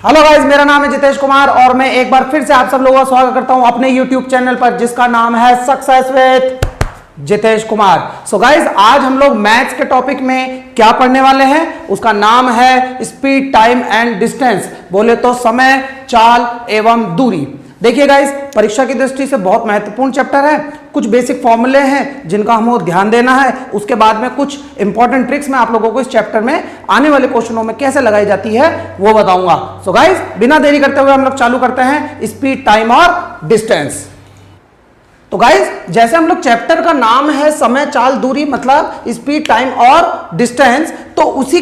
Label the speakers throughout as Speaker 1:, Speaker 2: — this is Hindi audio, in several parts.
Speaker 1: हेलो गाइस, मेरा नाम है जितेश कुमार और मैं एक बार फिर से आप सब लोगों का स्वागत करता हूं अपने YouTube चैनल पर जिसका नाम है success with Jitesh Kumar. So guys, आज हम लोग मैथ्स के टॉपिक में क्या पढ़ने वाले हैं, उसका नाम है स्पीड, टाइम एंड डिस्टेंस। बोले तो समय, चाल एवं दूरी। देखिए गाइस, परीक्षा की दृष्टि से बहुत महत्वपूर्ण चैप्टर है। कुछ बेसिक फॉर्मूले हैं जिनका हमको ध्यान देना है। उसके बाद में कुछ इंपॉर्टेंट ट्रिक्स मैं आप लोगों को इस चैप्टर में आने वाले क्वेश्चनों में कैसे लगाई जाती है वो बताऊंगा। सो गाइस, बिना देरी करते हुए हम लोग चालू करते हैं स्पीड, टाइम और डिस्टेंस। तो गाइस, जैसे हम लोग चैप्टर का नाम है समय, चाल, दूरी, मतलब स्पीड, टाइम और डिस्टेंस, तो उसी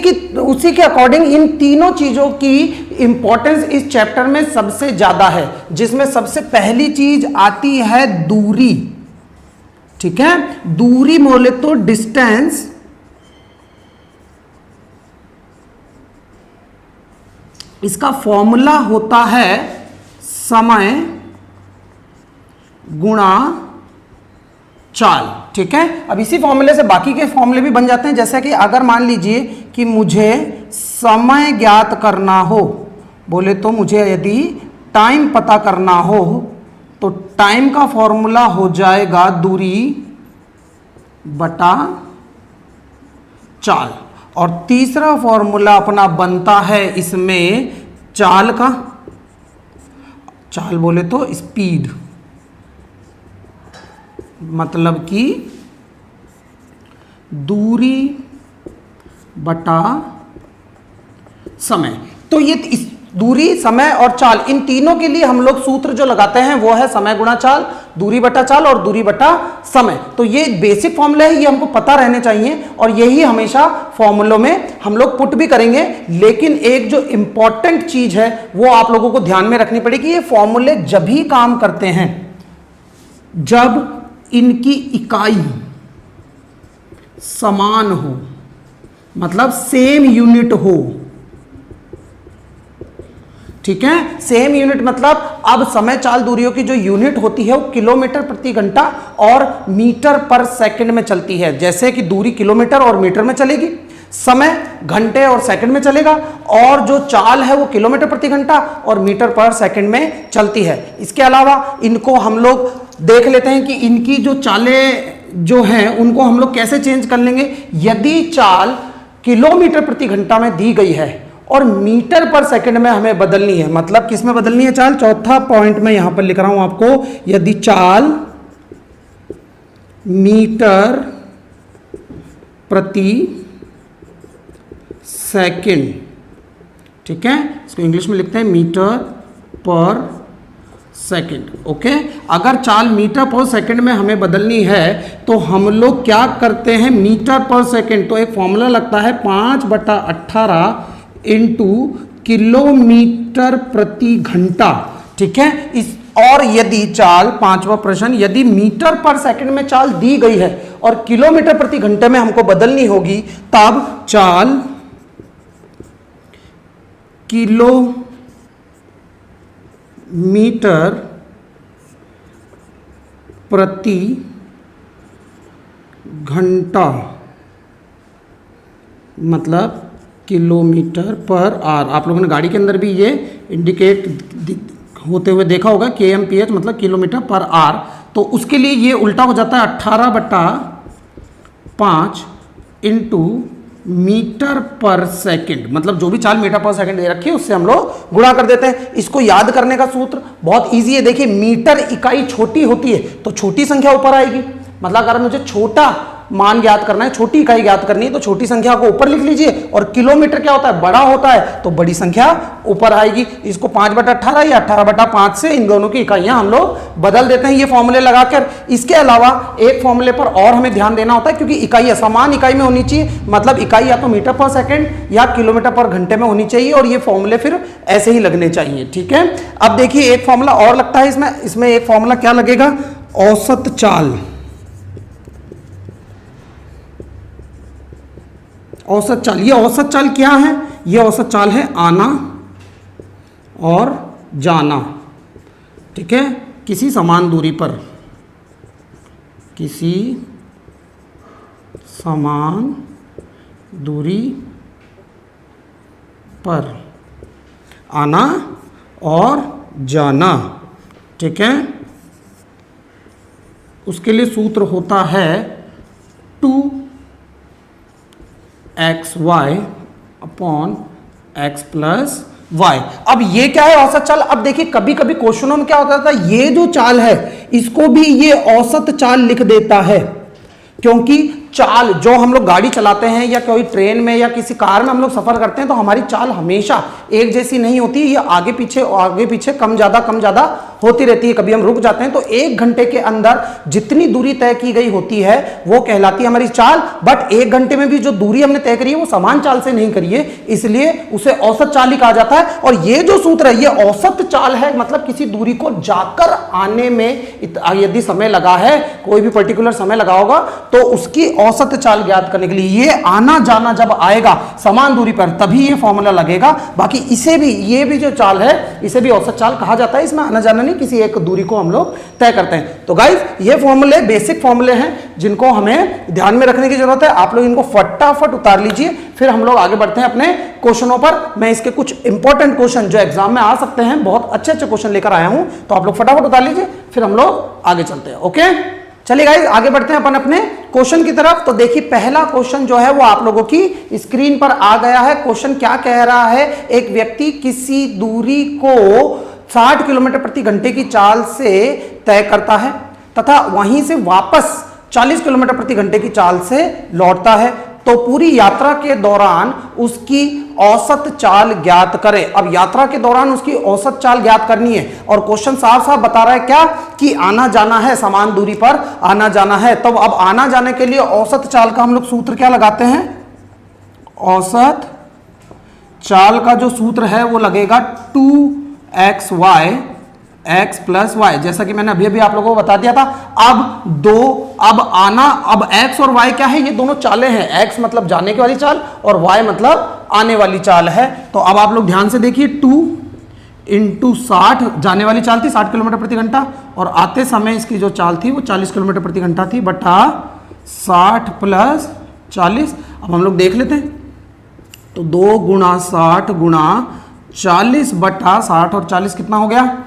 Speaker 1: के अकॉर्डिंग इन तीनों चीजों की इंपॉर्टेंस इस चैप्टर में सबसे ज्यादा है, जिसमें सबसे पहली चीज आती है दूरी। ठीक है, दूरी बोले तो डिस्टेंस, इसका फॉर्मूला होता है समय गुणा चाल। ठीक है, अब इसी फॉर्मूले से बाकी के फॉर्मूले भी बन जाते हैं। जैसे कि अगर मान लीजिए कि मुझे समय ज्ञात करना हो, बोले तो मुझे यदि टाइम पता करना हो तो टाइम का फॉर्मूला हो जाएगा दूरी बटा चाल। और तीसरा फॉर्मूला अपना बनता है इसमें चाल का। चाल बोले तो स्पीड, मतलब कि दूरी बटा समय। तो ये दूरी, समय और चाल, इन तीनों के लिए हम लोग सूत्र जो लगाते हैं वो है समय गुणा चाल, दूरी बटा चाल और दूरी बटा समय। तो ये बेसिक फॉर्मूला है, ये हमको पता रहने चाहिए और यही हमेशा फॉर्मूलों में हम लोग पुट भी करेंगे। लेकिन एक जो इंपॉर्टेंट चीज है वो आप लोगों को ध्यान में रखनी पड़ेगी। ये फॉर्मूले जब भी काम करते हैं जब इनकी इकाई समान हो, मतलब सेम यूनिट हो। ठीक है, सेम यूनिट मतलब अब समय, चाल, दूरियों की जो यूनिट होती है वो किलोमीटर प्रति घंटा और मीटर पर सेकंड में चलती है। जैसे कि दूरी किलोमीटर और मीटर में चलेगी, समय घंटे और सेकंड में चलेगा, और जो चाल है वो किलोमीटर प्रति घंटा और मीटर पर सेकंड में चलती है। इसके अलावा इनको हम लोग देख लेते हैं कि इनकी जो चालें जो हैं उनको हम लोग कैसे चेंज कर लेंगे। यदि चाल किलोमीटर प्रति घंटा में दी गई है और मीटर पर सेकंड में हमें बदलनी है, मतलब किस में बदलनी है चाल, चौथा पॉइंट में यहां पर लिख रहा हूं आपको। यदि चाल मीटर प्रति सेकंड, ठीक है, इसको इंग्लिश में लिखते हैं मीटर पर सेकंड। ओके, अगर चाल मीटर पर सेकंड में हमें बदलनी है तो हम लोग क्या करते हैं, मीटर पर सेकंड, तो एक फॉर्मूला लगता है 5/18 इंटू किलोमीटर प्रति घंटा। ठीक है, इस और यदि चाल, पांचवा प्रश्न, यदि मीटर पर सेकंड में चाल दी गई है और किलोमीटर प्रति घंटे में हमको बदलनी होगी, तब चाल किलोमीटर प्रति घंटा, मतलब किलोमीटर पर आर। आप लोगों ने गाड़ी के अंदर भी ये इंडिकेट होते हुए देखा होगा, kmph मतलब किलोमीटर पर आर। तो उसके लिए ये उल्टा हो जाता है 18/5 इंटू मीटर पर सेकंड, मतलब जो भी चाल मीटर पर सेकंड दे रखी है उससे हम लोग गुणा कर देते हैं। इसको याद करने का सूत्र बहुत इजी है। देखिए, मीटर इकाई छोटी होती है तो छोटी संख्या ऊपर आएगी, मतलब अगर मुझे छोटा मान ज्ञात करना है, छोटी इकाई ज्ञात करनी है तो छोटी संख्या को ऊपर लिख लीजिए, और किलोमीटर क्या होता है, बड़ा होता है, तो बड़ी संख्या ऊपर आएगी। इसको 5/18 या 18/5 से इन दोनों की इकाइयां हम लोग बदल देते हैं ये फॉर्मूले लगाकर। इसके अलावा एक फॉर्मूले पर और हमें ध्यान देना होता है, क्योंकि इकाई समान इकाई में होनी चाहिए, मतलब इकाई या तो मीटर पर सेकंड या किलोमीटर पर घंटे में होनी चाहिए, और ये फॉर्मूले फिर ऐसे ही लगने चाहिए। ठीक है, अब देखिए एक फॉर्मूला और लगता है इसमें एक फॉर्मूला क्या लगेगा, औसत चाल। औसत चाल, ये औसत चाल क्या है, ये औसत चाल है आना और जाना। ठीक है, किसी समान दूरी पर, किसी समान दूरी पर। आना और जाना, ठीक है। उसके लिए सूत्र होता है 2xy upon x plus y। अब ये क्या है, औसत चाल। अब देखिए कभी कभी क्वेश्चनों में क्या होता था, ये जो चाल है इसको भी ये औसत चाल लिख देता है, क्योंकि चाल जो हम लोग गाड़ी चलाते हैं या कोई ट्रेन में या किसी कार में हम लोग सफर करते हैं तो हमारी चाल हमेशा एक जैसी नहीं होती, ये आगे पीछे कम ज्यादा होती रहती है। कभी हम रुक जाते हैं तो 1 घंटे के अंदर जितनी दूरी तय की गई होती है वो कहलाती है हमारी चाल। बट 1 घंटे में भी जो दूरी हमने तय करी है वो समान चाल से नहीं करी है, इसलिए उसे औसत चाल ही कहा जाता है। और ये जो सूत्र है ये औसत चाल है, मतलब किसी दूरी को जाकर आने में यदि समय लगा है, कोई भी पर्टिकुलर समय लगा होगा, तो उसकी औसत चाल ज्ञात करने के लिए ये आना जाना जब आएगा समान दूरी पर तभी ये फॉर्मूला लगेगा। बाकी इसे भी, ये भी जो चाल है इसे भी औसत चाल कहा जाता है। इसमें आना जाना नहीं, किसी एक दूरी को हम लोग तय करते हैं। तो गाइस ये फॉर्मूले बेसिक फॉर्मूले हैं जिनको हमें ध्यान में रखने की जरूरत है। आप लोग इनको फटाफट उतार लीजिए, फिर हम लोग आगे बढ़ते हैं अपने क्वेश्चनों पर। मैं इसके कुछ इंपॉर्टेंट क्वेश्चन जो एग्जाम में आ सकते हैं, बहुत अच्छे क्वेश्चन लेकर आया हूं, तो आप लोग फटाफट उतार लीजिए, फिर हम लोग आगे चलते हैं। ओके, चलिए गाइस आगे बढ़ते हैं अपन अपने क्वेश्चन की तरफ। तो देखिए पहला क्वेश्चन जो है वो आप लोगों की स्क्रीन पर आ गया है। क्वेश्चन क्या कह रहा है, एक व्यक्ति किसी दूरी को 60 किलोमीटर प्रति घंटे की चाल से तय करता है तथा वहीं से वापस 40 किलोमीटर प्रति घंटे की चाल से लौटता है, तो पूरी यात्रा के दौरान उसकी औसत चाल ज्ञात करें। अब यात्रा के दौरान उसकी औसत चाल ज्ञात करनी है और क्वेश्चन साफ साफ बता रहा है क्या, कि आना जाना है, समान दूरी पर आना जाना है। तो अब आना जाने के लिए औसत चाल का हम लोग सूत्र क्या लगाते हैं, औसत चाल का जो सूत्र है वो लगेगा 2xy x प्लस y, जैसा कि मैंने अभी अभी आप लोगों को बता दिया था। अब आना, अब x और y क्या है, ये दोनों चालें हैं। x मतलब जाने की वाली चाल और y मतलब आने वाली चाल है। तो अब आप लोग ध्यान से देखिए, 2 × 60 जाने वाली चाल थी 60 किलोमीटर प्रति घंटा, और आते समय इसकी जो चाल थी वो 40 किलोमीटर प्रति घंटा थी, बटा 60 प्लस 40। अब हम लोग देख लेते हैं, तो 2 × 60 × 40 बटा 60 और 40 कितना हो गया,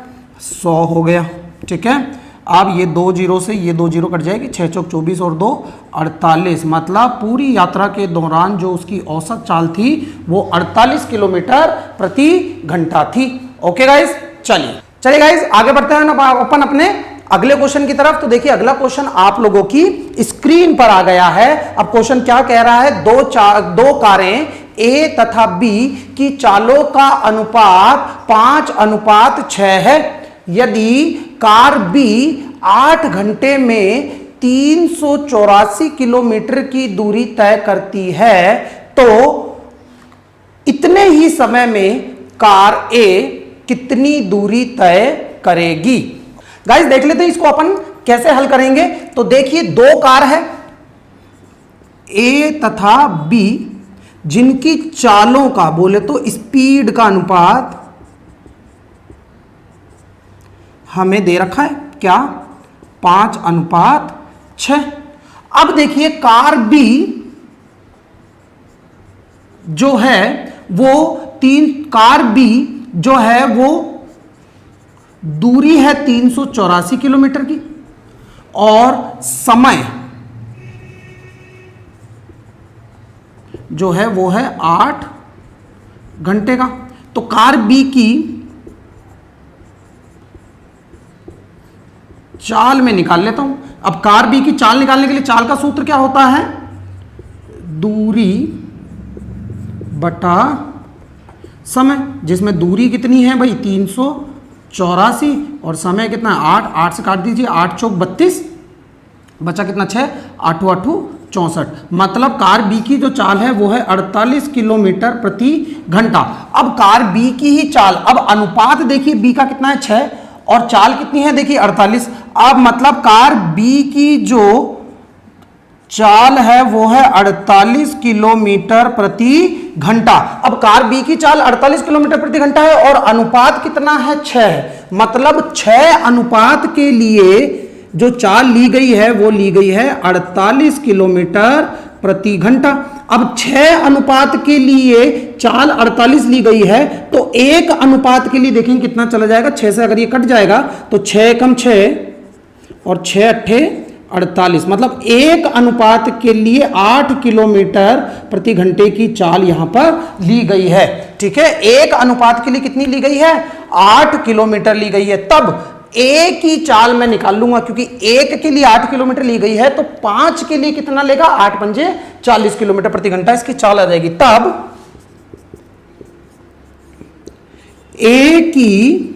Speaker 1: 100 हो गया, ठीक है। अब ये 2 जीरो से ये 2 जीरो कट जाएगी, 6 चौक 24 और 2 48, मतलब पूरी यात्रा के दौरान जो उसकी औसत चाल थी वो 48 किलोमीटर प्रति घंटा थी। ओके गाइस, चलिए गाइस आगे बढ़ते हैं ना अपन अपने अगले क्वेश्चन की तरफ। तो देखिए अगला क्वेश्चन आप लोगों की स्क्रीन पर आ गया है। अब क्वेश्चन क्या कह रहा है, दो कारें A तथा B की चालों का अनुपात 5:6 है। यदि कार B 8 घंटे में 384 किलोमीटर की दूरी तय करती है, तो इतने ही समय में कार A कितनी दूरी तय करेगी। गाइस देख लेते हैं इसको अपन कैसे हल करेंगे। तो देखिए 2 कार है A तथा B, जिनकी चालों का बोले तो स्पीड का अनुपात हमें दे रखा है क्या, 5:6। अब देखिए कार B जो है वो कार B जो है वो दूरी है 384 किलोमीटर की और समय जो है वो है 8 घंटे का। तो कार B की चाल में निकाल लेता हूं। अब कार B की चाल निकालने के लिए चाल का सूत्र क्या होता है, दूरी बटा समय, जिसमें दूरी कितनी है भाई 384 और समय कितना है 8 से काट दीजिए, 8 चौक 32, बचा कितना 6, 8 8 64। मतलब कार B की जो चाल है वो है 48 किलोमीटर प्रति घंटा। अब कार B की ही चाल, अब अनुपात देखिए B का कितना है 6 और चाल कितनी है देखिए 48। अब मतलब कार B की जो चाल है वो है 48 किलोमीटर प्रति घंटा। अब कार B की चाल 48 किलोमीटर प्रति घंटा है और अनुपात कितना है 6, मतलब 6 अनुपात के लिए जो चाल ली गई है वो ली गई है 48 किलोमीटर प्रति घंटा। अब 6 अनुपात के लिए चाल 48 ली गई है, तो 1 अनुपात के लिए देखेंगे कितना चला जाएगा। 6 से अगर ये कट जाएगा तो 6 कम 6 और 6 अट्ठे 48, मतलब 1 अनुपात के लिए 8 किलोमीटर प्रति घंटे की चाल यहां पर ली गई है। ठीक है, 1 अनुपात के लिए कितनी ली गई है, 8 किलोमीटर ली गई है। तब एक ही चाल मैं निकाल लूंगा, क्योंकि 1 के लिए 8 किलोमीटर ली गई है, तो 5 के लिए कितना लेगा, 8 पंजे 40 किलोमीटर प्रति घंटा इसकी चाल आ जाएगी। तब एक की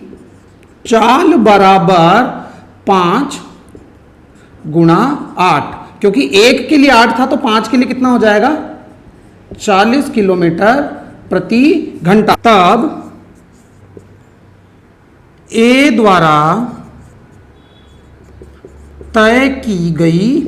Speaker 1: चाल बराबर 5 गुणा 8, क्योंकि 1 के लिए 8 था तो 5 के लिए कितना हो जाएगा, 40 किलोमीटर प्रति घंटा। तब ए द्वारा तय की गई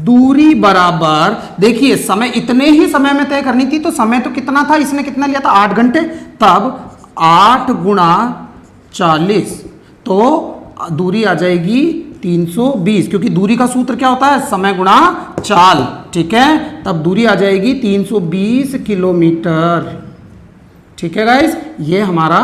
Speaker 1: दूरी बराबर, देखिए समय इतने ही समय में तय करनी थी, तो समय तो कितना था, इसने कितना लिया था, 8 घंटे। तब 8 गुणा 40, तो दूरी आ जाएगी 320, क्योंकि दूरी का सूत्र क्या होता है, समय गुणा चाल। ठीक है, तब दूरी आ जाएगी 320 किलोमीटर। ठीक है गाइस, ये हमारा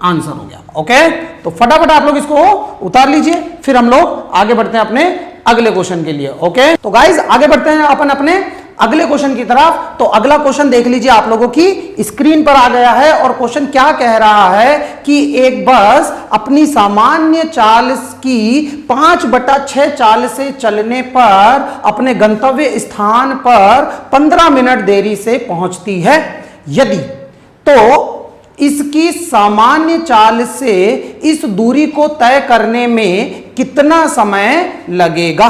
Speaker 1: आंसर हो गया। ओके, तो फटाफट आप लोग इसको उतार लीजिए, फिर हम लोग आगे बढ़ते हैं अपने अगले क्वेश्चन के लिए। ओके, तो गाइस आगे बढ़ते हैं अपन अपने अगले क्वेश्चन की तरफ। तो अगला क्वेश्चन देख लीजिए, आप लोगों की स्क्रीन पर आ गया है, और क्वेश्चन क्या कह रहा है कि एक बस अपनी सामान्य चाल की 5/6 चाल से चलने पर अपने गंतव्य स्थान पर 15 मिनट देरी से पहुंचती है। यदि तो इसकी सामान्य चाल से इस दूरी को तय करने में कितना समय लगेगा।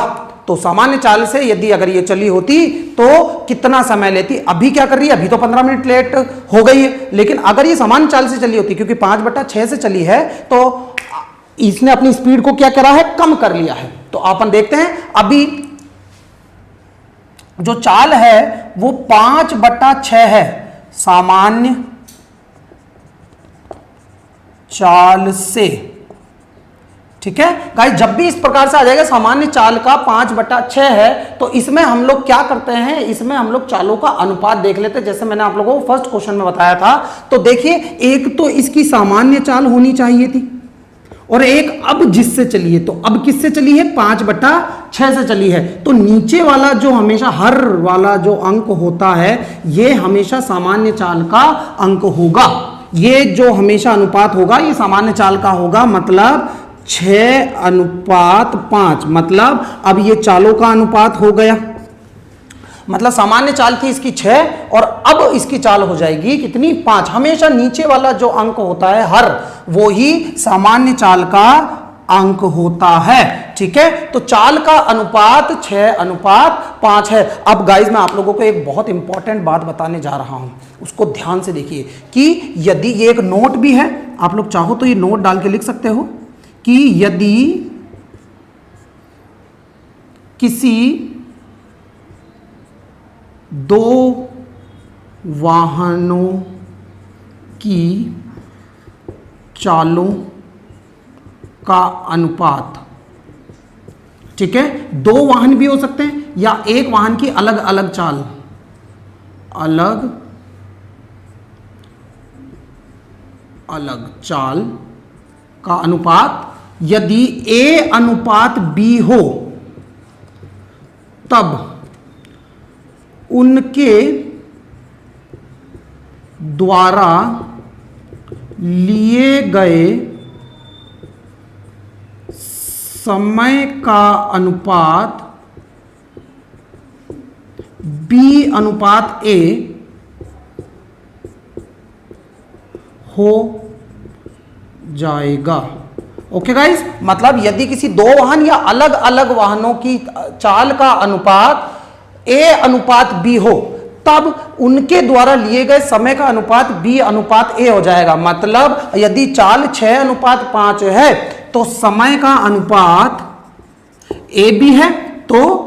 Speaker 1: तो सामान्य चाल से यदि अगर ये चली होती तो कितना समय लेती। अभी क्या कर रही है, अभी तो 15 मिनट लेट हो गई है, लेकिन अगर ये सामान्य चाल से चली होती, क्योंकि 5/6 से चली है, तो इसने अपनी स्पीड को क्या करा है, कम कर लिया है। तो अपन देखते हैं, अभी जो चाल है वो 5/6 है सामान्य चाल से। ठीक है गाइस, जब भी इस प्रकार से आ जाएगा सामान्य चाल का 5/6 है, तो इसमें हम लोग क्या करते हैं, इसमें हम लोग चालों का अनुपात देख लेते हैं, जैसे मैंने आप लोगों को फर्स्ट क्वेश्चन में बताया था। तो देखिए, एक तो इसकी सामान्य चाल होनी चाहिए थी, और एक अब जिससे चली है, तो अब किससे चली है, 5/6 से चली है। तो नीचे वाला जो हमेशा हर वाला जो अंक होता है, ये हमेशा सामान्य चाल का अंक होगा। ये जो हमेशा अनुपात होगा ये सामान्य चाल का होगा, मतलब 6:5, मतलब अब ये चालों का अनुपात हो गया। मतलब सामान्य चाल थी इसकी 6 और अब इसकी चाल हो जाएगी कितनी, 5। हमेशा नीचे वाला जो अंक होता है हर, वो ही सामान्य चाल का अंक होता है। ठीक है, तो चाल का अनुपात 6:5 है। अब गाइज मैं आप लोगों को एक बहुत इंपॉर्टेंट बात बताने जा रहा हूं, उसको ध्यान से देखिए कि यदि ये एक नोट भी है, आप लोग चाहो तो ये नोट डाल के लिख सकते हो कि यदि किसी 2 वाहनों की चालों का अनुपात, ठीक है, 2 वाहन भी हो सकते हैं या एक वाहन की अलग अलग चाल, अलग अलग चाल का अनुपात यदि A/B हो, तब उनके द्वारा लिए गए समय का अनुपात B/A हो जाएगा। ओके गाइस, मतलब यदि किसी 2 वाहन या अलग अलग वाहनों की चाल का अनुपात A/B हो, तब उनके द्वारा लिए गए समय का अनुपात B/A हो जाएगा। मतलब यदि चाल 6:5 है तो समय का अनुपात AB है तो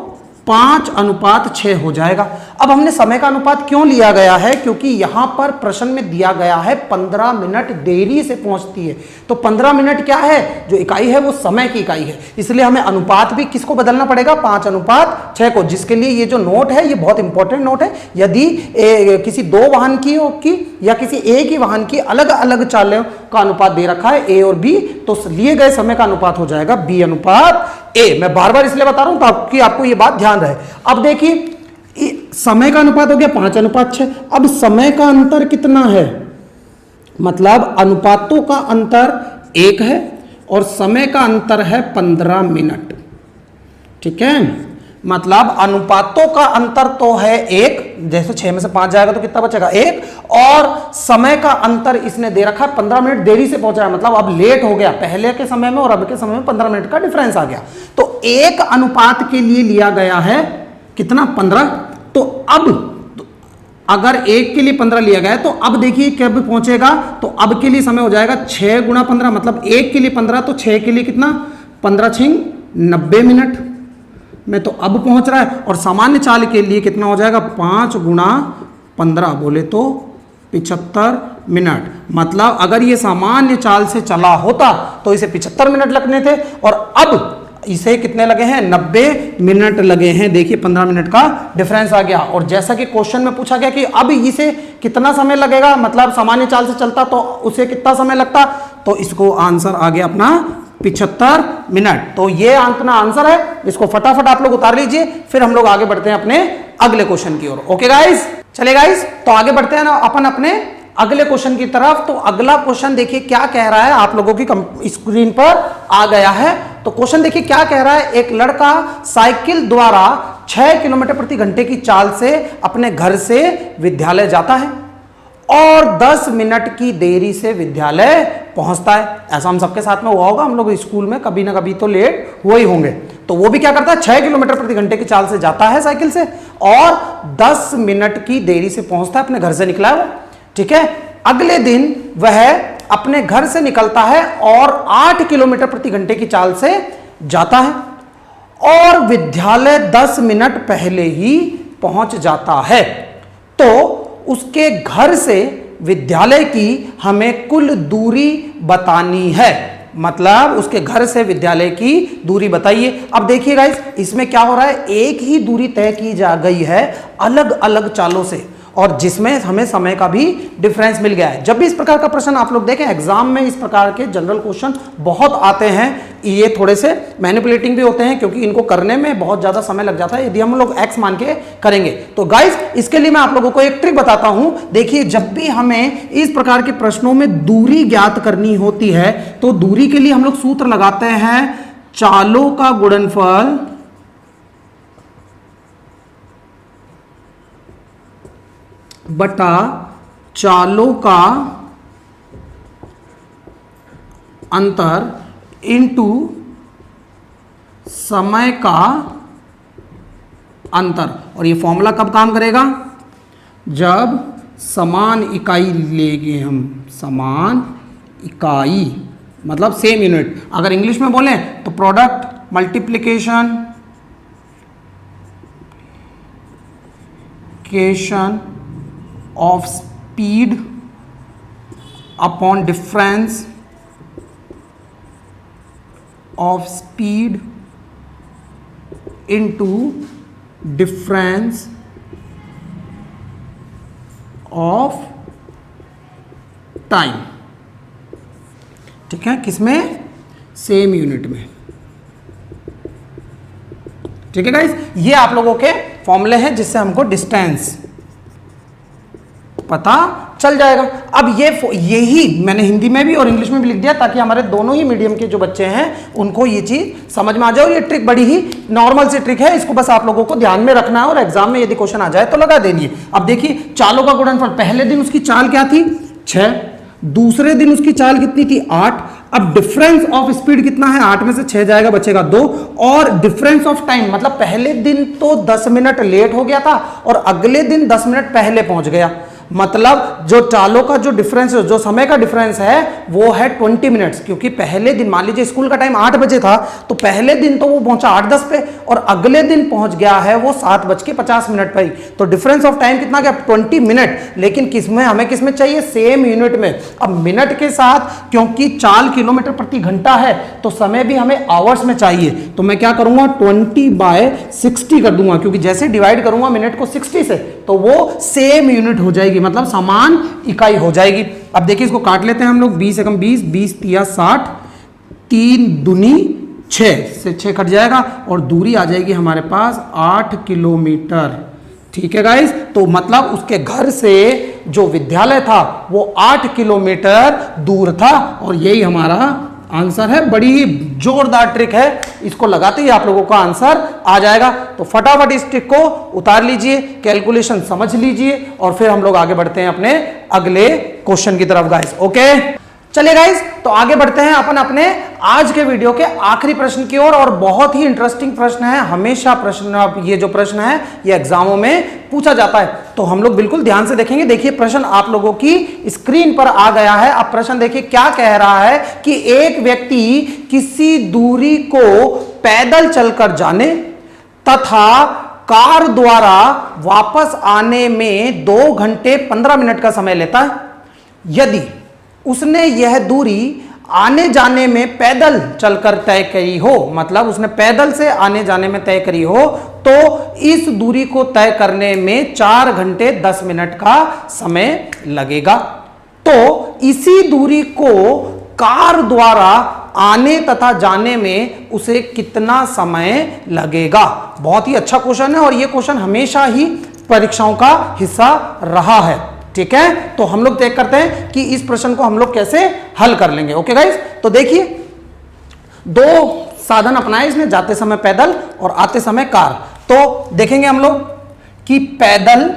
Speaker 1: 5:6 हो जाएगा। अब हमने समय का अनुपात क्यों लिया गया है, क्योंकि यहां पर प्रश्न में दिया गया है 15 मिनट देरी से पहुंचती है। तो 15 मिनट क्या है, जो इकाई है वो समय की इकाई है, इसलिए हमें अनुपात भी किसको बदलना पड़ेगा, 5:6 को, जिसके लिए ये जो नोट है ये बहुत इंपॉर्टेंट नोट है। यदि किसी दो वाहन की या किसी एक ही वाहन की अलग अलग चालों का अनुपात दे रखा है A और B, तो लिए गए समय का अनुपात हो जाएगा B/A। मैं बार बार इसलिए बता रहा हूं ताकि आपको ये बात ध्यान रहे। अब देखिए समय का अनुपात हो गया 5:6। अब समय का अंतर कितना है, मतलब अनुपातों का अंतर 1 है और समय का अंतर है 15 मिनट। ठीक है, मतलब अनुपातों का अंतर तो है 1, जैसे 6 में से 5 जाएगा तो कितना बचेगा 1, और समय का अंतर इसने दे रखा है 15 मिनट देरी से पहुंचा है, मतलब अब लेट हो गया, पहले के समय में और अब के समय में 15 मिनट का डिफरेंस आ गया। तो एक अनुपात के लिए लिया गया है कितना, 15। तो अब अगर 1 के लिए 15 लिया गया है तो अब देखिए कब पहुंचेगा, तो अब के लिए समय हो जाएगा 6 × 15, मतलब 1 के लिए 15, तो 6 के लिए कितना, 15×6 90 मिनट में तो अब पहुंच रहा है। और सामान्य चाल के लिए कितना हो जाएगा, 5 × 15 बोले तो 75 मिनट। मतलब अगर ये सामान्य चाल से चला होता तो इसे 75 मिनट लगने थे, और अब इसे कितने लगे हैं, 90 मिनट लगे हैं। देखिए 15 मिनट का डिफरेंस आ गया। और जैसा कि क्वेश्चन में पूछा गया कि अब इसे कितना समय लगेगा, मतलब सामान्य चाल से चलता तो उसे कितना समय लगता, तो इसको आंसर आ गया अपना 75 मिनट। तो ये अपना आंसर है, इसको फटाफट आप लोग उतार लीजिए, फिर हम लोग आगे बढ़ते हैं अपने अगले क्वेश्चन की ओर। ओके गाइस, चलिए गाइस, तो आगे बढ़ते हैं ना अपन अपने अगले क्वेश्चन की तरफ। तो अगला क्वेश्चन देखिए क्या कह रहा है, आप लोगों की स्क्रीन पर आ गया है। तो क्वेश्चन देखिए क्या कह रहा है, एक लड़का साइकिल द्वारा 6 किलोमीटर प्रति घंटे की चाल से अपने घर से विद्यालय जाता है और 10 मिनट की देरी से विद्यालय पहुंचता है। ऐसा हम सबके साथ में हुआ होगा, हम लोग स्कूल में कभी ना कभी तो लेट हुए ही होंगे। तो वो भी क्या करता है, 6 किलोमीटर प्रति घंटे की चाल से जाता है साइकिल से और 10 मिनट की देरी से पहुंचता है, अपने घर से निकला है। ठीक है, अगले दिन वह अपने घर से निकलता है और 8 किलोमीटर प्रति घंटे की चाल से जाता है और विद्यालय 10 मिनट पहले ही पहुंच जाता है। तो उसके घर से विद्यालय की हमें कुल दूरी बतानी है, मतलब उसके घर से विद्यालय की दूरी बताइए। अब देखिए गाइस, इसमें क्या हो रहा है, एक ही दूरी तय की जा गई है अलग अलग चालों से, और जिसमें हमें समय का भी डिफरेंस मिल गया है। जब भी इस प्रकार का प्रश्न आप लोग देखें एग्जाम में, इस प्रकार के जनरल क्वेश्चन बहुत आते हैं, ये थोड़े से मैनिपुलेटिंग भी होते हैं क्योंकि इनको करने में बहुत ज्यादा समय लग जाता है यदि हम लोग x मान के करेंगे। तो गाइस, इसके लिए मैं आप लोगों को एक ट्रिक बताता हूं। देखिए, जब भी हमें इस प्रकार के प्रश्नों में दूरी ज्ञात करनी होती है तो दूरी के लिए हम लोग सूत्र लगाते हैं चालों का गुणनफल बटा चालों का अंतर इनटू समय का अंतर। और ये फॉर्मूला कब काम करेगा, जब समान इकाई लेंगे हम, समान इकाई मतलब सेम यूनिट। अगर इंग्लिश में बोलें तो product multiplication of speed upon difference of speed into difference of time। ठीक है, किसमें, सेम यूनिट में। ठीक है गाइस, ये आप लोगों के फॉर्मूले हैं जिससे हमको डिस्टेंस पता चल जाएगा। अब यही मैंने हिंदी में भी और इंग्लिश में भी लिख दिया ताकि हमारे दोनों ही मीडियम के जो बच्चे हैं उनको ये चीज समझ में आ जाए। ये ट्रिक बड़ी ही नॉर्मल सी ट्रिक है, इसको बस आप लोगों को ध्यान में रखना है और एग्जाम में यदि क्वेश्चन आ जाए तो लगा देंगे। अब देखिए, चालों का गुणनफल, पहले दिन उसकी चाल क्या थी, 6, दूसरे दिन उसकी चाल कितनी थी, 8। अब डिफरेंस ऑफ स्पीड कितना है, 8 में से 6 जाएगा, बचेगा 2। और डिफरेंस ऑफ टाइम, मतलब पहले दिन तो 10 मिनट लेट हो गया था और अगले दिन 10 मिनट पहले पहुंच गया। मतलब जो चालों का जो डिफरेंस, जो समय का डिफरेंस है वो है 20 मिनट्स। क्योंकि पहले दिन मान लीजिए स्कूल का टाइम 8 बजे था, तो पहले दिन तो वो पहुंचा 8:10 पे और अगले दिन पहुंच गया है वो 7:50 पर ही। तो डिफरेंस ऑफ टाइम कितना गया? 20 मिनट। लेकिन किसमें, हमें किसमें चाहिए? सेम यूनिट में। अब मिनट के साथ क्योंकि 4 किलोमीटर प्रति घंटा है तो समय भी हमें आवर्स में चाहिए। तो मैं क्या करूंगा? 20/60 कर दूंगा, क्योंकि जैसे डिवाइड करूंगा मिनट को 60 से तो वो सेम यूनिट हो जाएगी, मतलब समान इकाई हो जाएगी। अब देखिए इसको काट लेते हैं हम लोग। 20 एकम 20, 20 तिया 60, 3 दूनी 6 से 6 कट जाएगा और दूरी आ जाएगी हमारे पास 8 किलोमीटर। ठीक है गाइस, तो मतलब उसके घर से जो विद्यालय था वो 8 किलोमीटर दूर था और यही हमारा आंसर है। बड़ी ही जोरदार ट्रिक है, इसको लगाते ही आप लोगों का आंसर आ जाएगा। तो फटाफट इस ट्रिक को उतार लीजिए, कैलकुलेशन समझ लीजिए और फिर हम लोग आगे बढ़ते हैं अपने अगले क्वेश्चन की तरफ गाइस। ओके चलिए गाइस, तो आगे बढ़ते हैं अपन अपने आज के वीडियो के आखिरी प्रश्न की ओर। और बहुत ही इंटरेस्टिंग प्रश्न है, हमेशा प्रश्न, ये जो प्रश्न है ये एग्जामों में पूछा जाता है, तो हम लोग बिल्कुल ध्यान से देखेंगे। देखिए प्रश्न आप लोगों की स्क्रीन पर आ गया है। अब प्रश्न देखिए क्या कह रहा है कि एक व्यक्ति किसी दूरी को पैदल चलकर जाने तथा कार द्वारा वापस आने में 2 घंटे 15 मिनट का समय लेता है। यदि उसने यह दूरी आने जाने में पैदल चलकर तय करी हो, मतलब उसने पैदल से आने जाने में तय करी हो, तो इस दूरी को तय करने में 4 घंटे 10 मिनट का समय लगेगा। तो इसी दूरी को कार द्वारा आने तथा जाने में उसे कितना समय लगेगा? बहुत ही अच्छा क्वेश्चन है और यह क्वेश्चन हमेशा ही परीक्षाओं का हिस्सा रहा है। ठीक है, तो हम लोग तय करते हैं कि इस प्रश्न को हम लोग कैसे हल कर लेंगे। ओके गाइस, तो देखिए 2 साधन अपनाए इसने, जाते समय पैदल और आते समय कार। तो देखेंगे हम लोग कि पैदल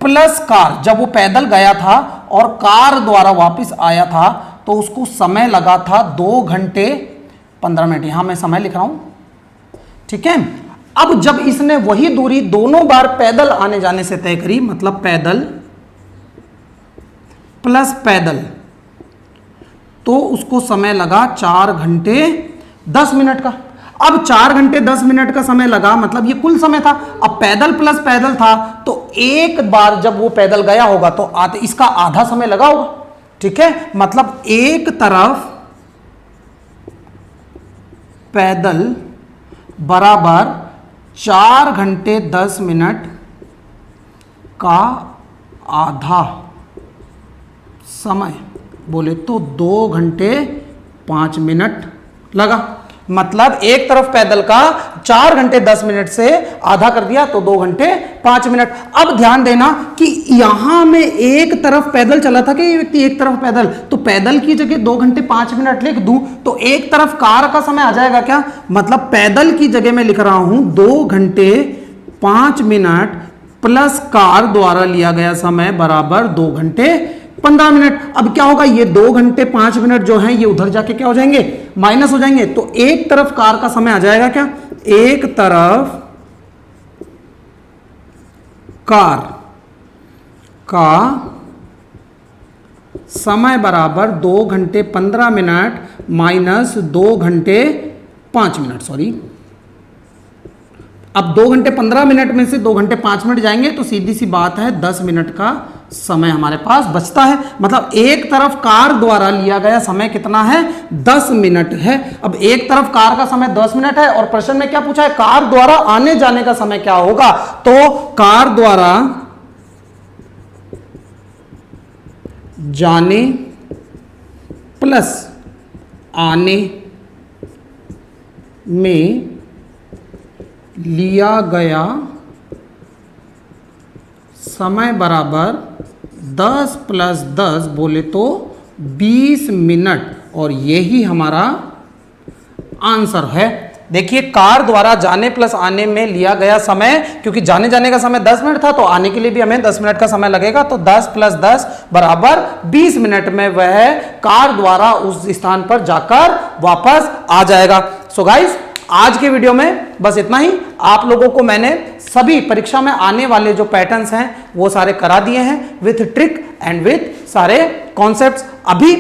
Speaker 1: प्लस कार, जब वो पैदल गया था और कार द्वारा वापस आया था तो उसको समय लगा था 2 घंटे 15 मिनट। यहां मैं समय लिख रहा हूं, ठीक है। अब जब इसने वही दूरी दोनों बार पैदल आने जाने से तय करी, मतलब पैदल प्लस पैदल, तो उसको समय लगा 4 घंटे 10 मिनट का। अब 4 घंटे 10 मिनट का समय लगा, मतलब ये कुल समय था। अब पैदल प्लस पैदल था तो एक बार जब वो पैदल गया होगा तो इसका आधा समय लगा होगा। ठीक है, मतलब एक तरफ पैदल बराबर 4 घंटे 10 मिनट का आधा समय, बोले तो 2 घंटे 5 मिनट लगा। मतलब एक तरफ पैदल का 4 घंटे 10 मिनट से आधा कर दिया तो 2 घंटे 5 मिनट। अब ध्यान देना कि यहां में एक तरफ पैदल चला था कि ये व्यक्ति एक तरफ पैदल, तो पैदल की जगह 2 घंटे 5 मिनट लिख दूं तो एक तरफ कार का समय आ जाएगा क्या? मतलब पैदल की जगह मैं लिख रहा हूं 2 घंटे 5 मिनट प्लस कार द्वारा लिया गया समय बराबर 2 घंटे 15 मिनट। अब क्या होगा, ये 2 घंटे 5 मिनट जो है ये उधर जाके क्या हो जाएंगे? माइनस हो जाएंगे। तो एक तरफ कार का समय आ जाएगा क्या? एक तरफ कार का समय बराबर 2 घंटे 15 मिनट माइनस 2 घंटे 5 मिनट, सॉरी। अब 2 घंटे 15 मिनट में से 2 घंटे 5 मिनट जाएंगे तो सीधी सी बात है 10 मिनट का समय हमारे पास बचता है। मतलब एक तरफ कार द्वारा लिया गया समय कितना है? 10 मिनट है। अब एक तरफ कार का समय 10 मिनट है और प्रश्न में क्या पूछा है? कार द्वारा आने जाने का समय क्या होगा? तो कार द्वारा जाने प्लस आने में लिया गया समय बराबर 10 प्लस 10 बोले तो 20 मिनट और यही हमारा आंसर है। देखिए कार द्वारा जाने प्लस आने में लिया गया समय, क्योंकि जाने जाने का समय 10 मिनट था तो आने के लिए भी हमें 10 मिनट का समय लगेगा, तो 10 प्लस 10 बराबर 20 मिनट में वह कार द्वारा उस स्थान पर जाकर वापस आ जाएगा। सो गाइस, आज के वीडियो में बस इतना ही। आप लोगों को मैंने सभी परीक्षा में आने वाले जो पैटर्न्स हैं वो सारे करा दिए हैं विथ ट्रिक एंड विथ सारे कॉन्सेप्ट्स। अभी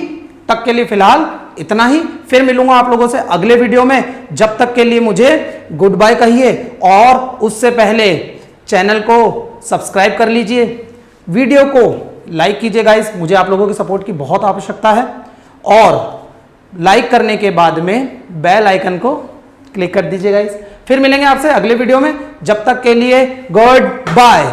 Speaker 1: तक के लिए फिलहाल इतना ही, फिर मिलूंगा आप लोगों से अगले वीडियो में। जब तक के लिए मुझे गुड बाय कहिए, और उससे पहले चैनल को सब्सक्राइब कर लीजिए, वीडियो को लाइक कीजिए गाइस, मुझे आप लोगों की सपोर्ट की बहुत आवश्यकता है। और लाइक करने के बाद में बेल आइकन को क्लिक कर दीजिए गाइस। फिर मिलेंगे आपसे अगले वीडियो में, जब तक के लिए गुड बाय।